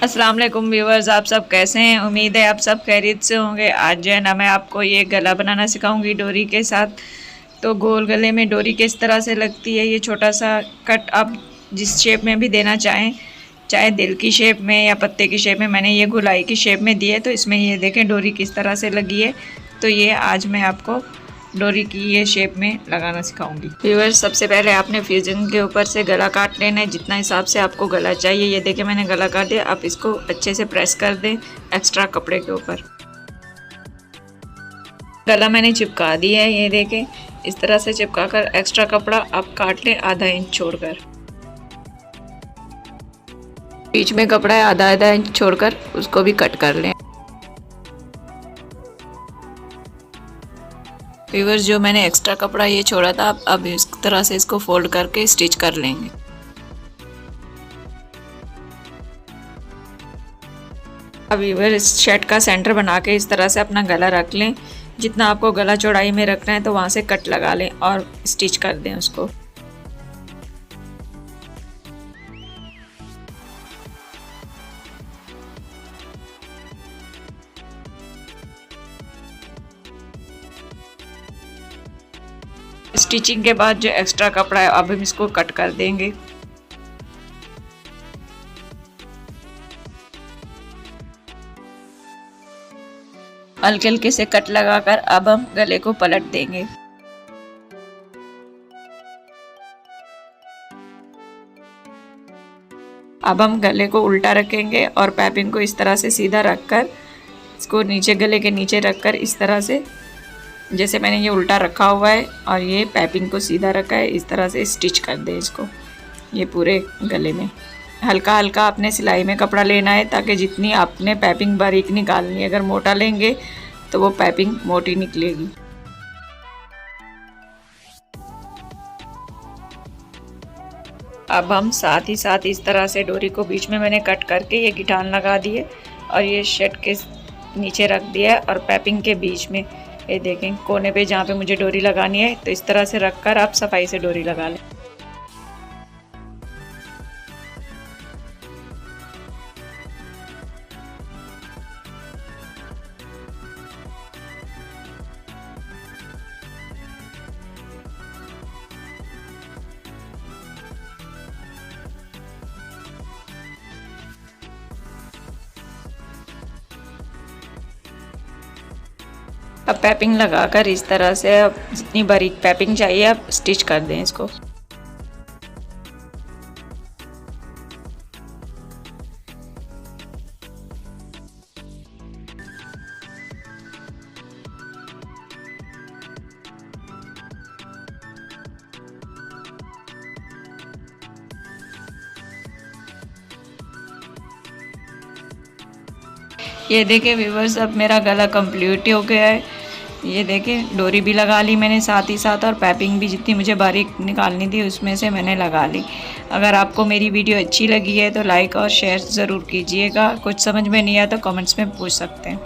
अस्सलाम वालेकुम व्यूवर्स, आप सब कैसे हैं। उम्मीद है आप सब खैरियत से होंगे। आज जो है ना मैं आपको ये गला बनाना सिखाऊंगी डोरी के साथ। तो गोल गले में डोरी किस तरह से लगती है, ये छोटा सा कट आप जिस शेप में भी देना चाहें, चाहे दिल की शेप में या पत्ते की शेप में। मैंने ये गोलाई की शेप में दी है, तो इसमें ये देखें डोरी किस तरह से लगी है। तो ये आज मैं आपको डोरी की ये शेप में लगाना सिखाऊंगी। व्यूअर्स, सबसे पहले आपने फ्यूजन के ऊपर से गला काट लेना है, जितना हिसाब से आपको गला चाहिए। ये देखिए मैंने गला काट दिया। आप इसको अच्छे से प्रेस कर दें एक्स्ट्रा कपड़े के ऊपर। गला मैंने चिपका दिया है, ये देखें इस तरह से चिपका कर एक्स्ट्रा कपड़ा आप काट लें आधा इंच छोड़कर। बीच में कपड़ा है आधा इंच छोड़कर उसको भी कट कर लें। व्यूअर्स, जो मैंने एक्स्ट्रा कपड़ा ये छोड़ा था, अब इस तरह से इसको फोल्ड करके स्टिच कर लेंगे। अब व्यूअर्स, इस शर्ट का सेंटर बना के इस तरह से अपना गला रख लें। जितना आपको गला चौड़ाई में रखना है तो वहाँ से कट लगा लें और स्टिच कर दें उसको। स्टिचिंग के बाद जो एक्स्ट्रा कपड़ा है अब हम इसको कट कर देंगे। हल्के हल्के से कट लगाकर अब हम गले को पलट देंगे। अब हम गले को उल्टा रखेंगे और पाइपिंग को इस तरह से सीधा रखकर इसको नीचे गले के नीचे रखकर इस तरह से, जैसे मैंने ये उल्टा रखा हुआ है और ये पाइपिंग को सीधा रखा है, इस तरह से स्टिच कर दें इसको ये पूरे गले में। हल्का हल्का आपने सिलाई में कपड़ा लेना है ताकि जितनी आपने पाइपिंग बारीक निकालनी है, अगर मोटा लेंगे तो वो पाइपिंग मोटी निकलेगी। अब हम साथ ही साथ इस तरह से डोरी को बीच में मैंने कट करके ये गिटान लगा दी है और ये शर्ट के नीचे रख दिया है और पाइपिंग के बीच में ये देखें कोने पे जहाँ पे मुझे डोरी लगानी है, तो इस तरह से रखकर आप सफाई से डोरी लगा लें। अब पाइपिंग लगाकर इस तरह से अब जितनी बारीक पाइपिंग चाहिए आप स्टिच कर दें इसको। ये देखें व्यूवर्स, अब मेरा गला कंप्लीट हो गया है। ये देखें डोरी भी लगा ली मैंने साथ ही साथ और पाइपिंग भी जितनी मुझे बारीक निकालनी थी उसमें से मैंने लगा ली। अगर आपको मेरी वीडियो अच्छी लगी है तो लाइक और शेयर ज़रूर कीजिएगा। कुछ समझ में नहीं आया तो कमेंट्स में पूछ सकते हैं।